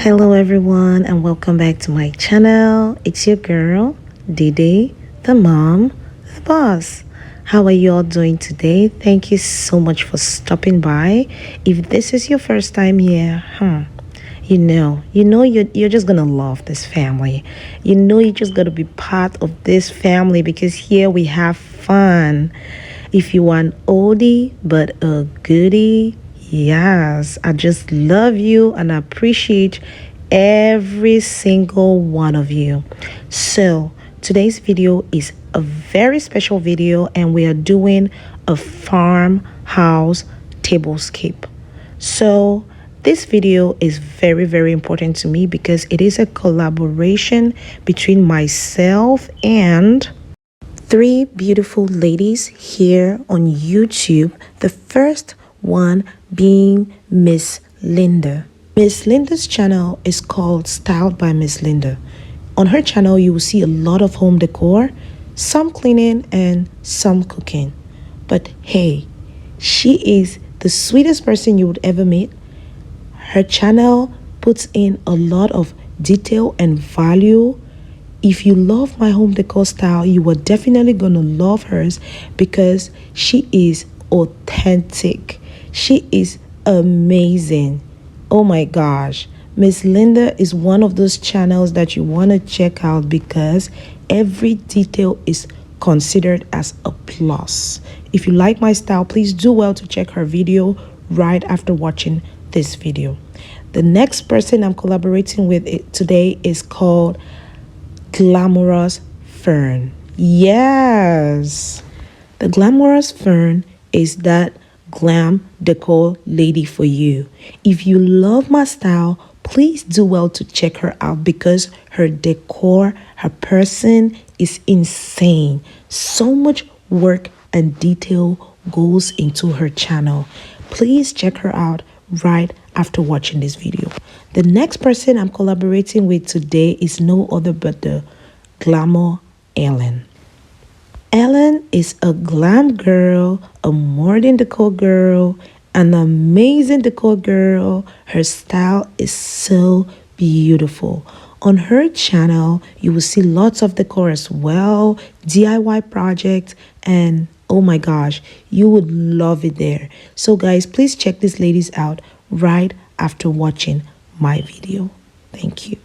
Hello everyone and welcome back to my channel. It's your girl, Dede, the mom, the boss. How are you all doing today? Thank you so much for stopping by. If this is your first time here, you're just gonna love this family. You're just gonna be part of this family because here we have fun. If you want oldie but a goodie, yes, I just love you and appreciate every single one of you. So, today's video is a very special video, and we are doing a farmhouse tablescape. So, this video is very, very important to me because it is a collaboration between myself and three beautiful ladies here on YouTube. The first one being Miss Linda. Miss Linda's channel is called Styled by Miss Linda. On her channel, you will see a lot of home decor, some cleaning and some cooking. But hey, she is the sweetest person you would ever meet. Her channel puts in a lot of detail and value. If you love my home decor style, you are definitely gonna love hers because she is authentic. She is amazing. Oh my gosh. Miss Linda is one of those channels that you want to check out because every detail is considered as a plus. If you like my style, please do well to check her video right after watching this video. The next person I'm collaborating with today is called Glamourous Ferne. Yes, the Glamourous Ferne is that glam decor lady for you. If you love my style, please do well to check her out because her decor, her person is insane. So much work and detail goes into her channel. Please check her out right after watching this video. The next person I'm collaborating with today is no other but the Glamour Ellen. Ellen is a glam girl, a modern decor girl, an amazing decor girl. Her style is so beautiful. On her channel, you will see lots of decor as well, DIY projects, and oh my gosh, you would love it there. So guys, please check these ladies out right after watching my video. Thank you.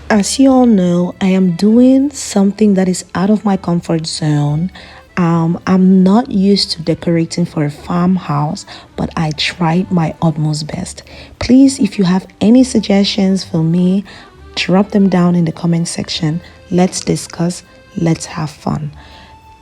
As you all know, I am doing something that is out of my comfort zone. I'm not used to decorating for a farmhouse, but I tried my utmost best. Please, if you have any suggestions for me, drop them down in the comment section. Let's discuss. Let's have fun.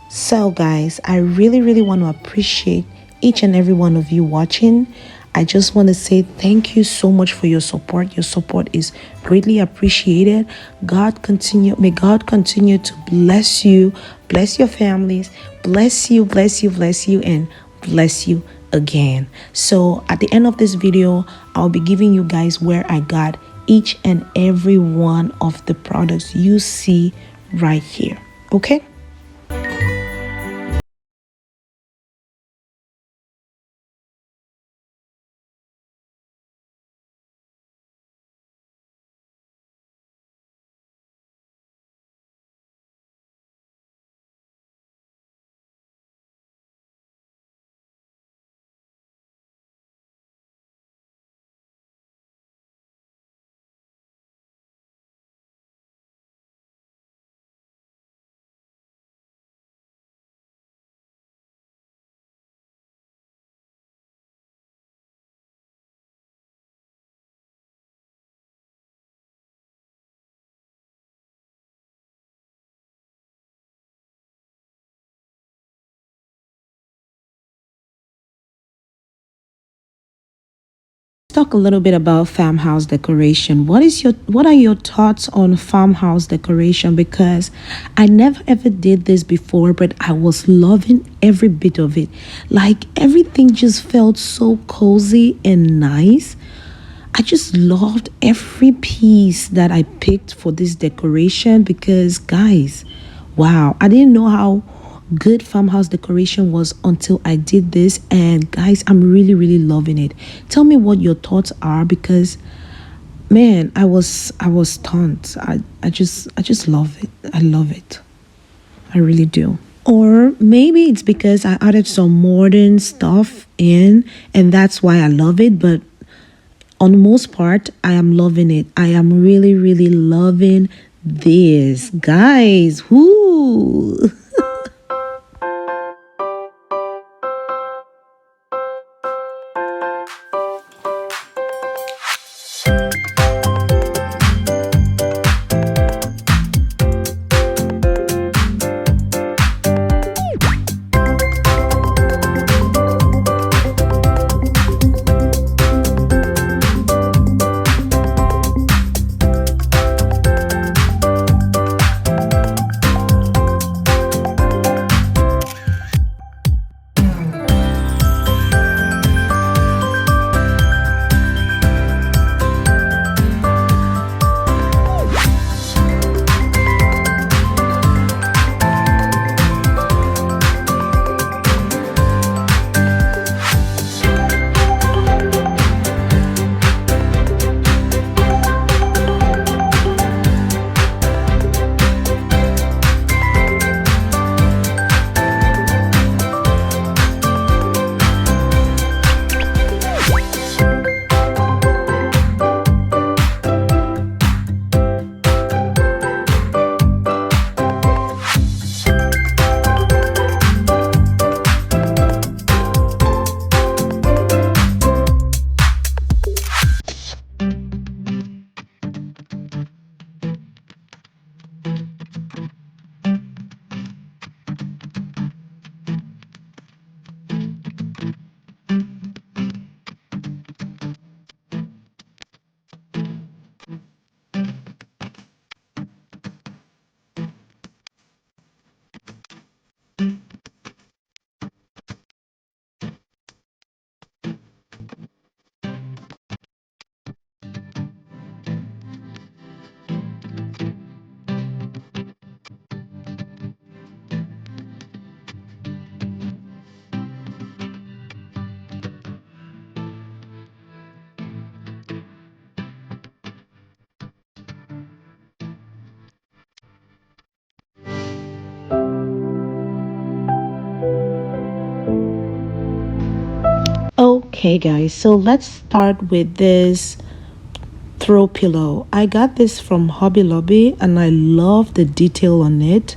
So guys, I really want to appreciate each and every one of you watching. I just want to say thank you so much for your support. Your support is greatly appreciated. May God continue to bless you, bless your families, bless you, and bless you again. So at the end of this video, I'll be giving you guys where I got each and every one of the products you see right here. Okay? Talk a little bit about farmhouse decoration. What are your thoughts on farmhouse decoration? Because I never ever did this before, but I was loving every bit of it. Like everything just felt so cozy and nice. I just loved every piece that I picked for this decoration because, guys, wow, I didn't know how good farmhouse decoration was until I did this. And, guys, I'm really, really loving it. Tell me what your thoughts are because, man, I was stunned. I just love it. I love it. I really do. Or maybe it's because I added some modern stuff in and that's why I love it. But on the most part, I am loving it. I am really, really loving this. Guys, whoo! Okay, guys, so let's start with this throw pillow. I got this from Hobby Lobby and I love the detail on it.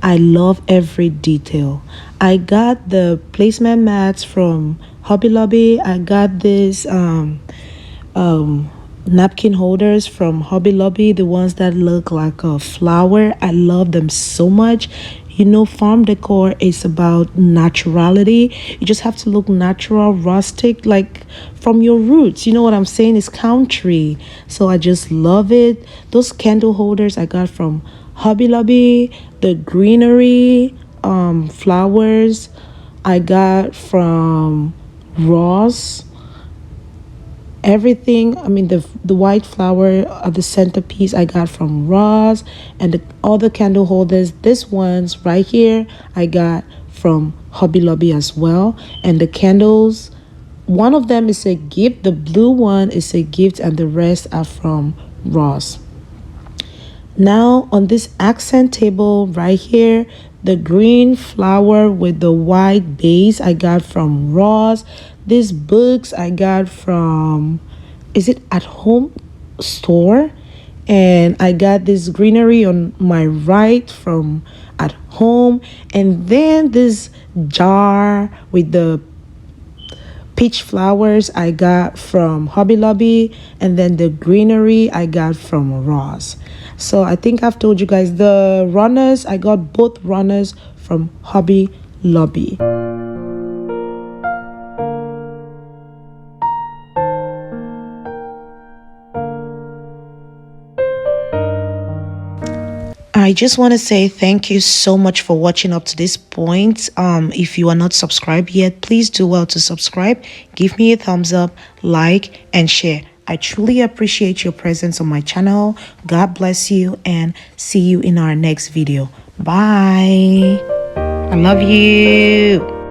I love every detail. I got the placement mats from Hobby Lobby. I got this napkin holders from Hobby Lobby, the ones that look like a flower. I love them so much. You know, farm decor is about naturality. You just have to look natural, rustic, like from your roots. You know what I'm saying? It's country. So I just love it. Those candle holders I got from Hobby Lobby, the greenery flowers I got from Ross. Everything, I mean, the white flower of the centerpiece I got from Ross, and the other candle holders, this ones right here I got from Hobby Lobby as well. And the candles, one of them is a gift, the blue one is a gift, and the rest are from Ross. Now on this accent table right here, the green flower with the white base I got from Ross. These books I got from, is it At Home store? And I got this greenery on my right from At Home. And then this jar with the peach flowers I got from Hobby Lobby, and then the greenery I got from Ross. So I think I've told you guys the runners, I got both runners from Hobby Lobby. I just want to say thank you so much for watching up to this point. If you are not subscribed yet, please do well to subscribe. Give me a thumbs up, like, and share. I truly appreciate your presence on my channel. God bless you and see you in our next video. Bye. I love you.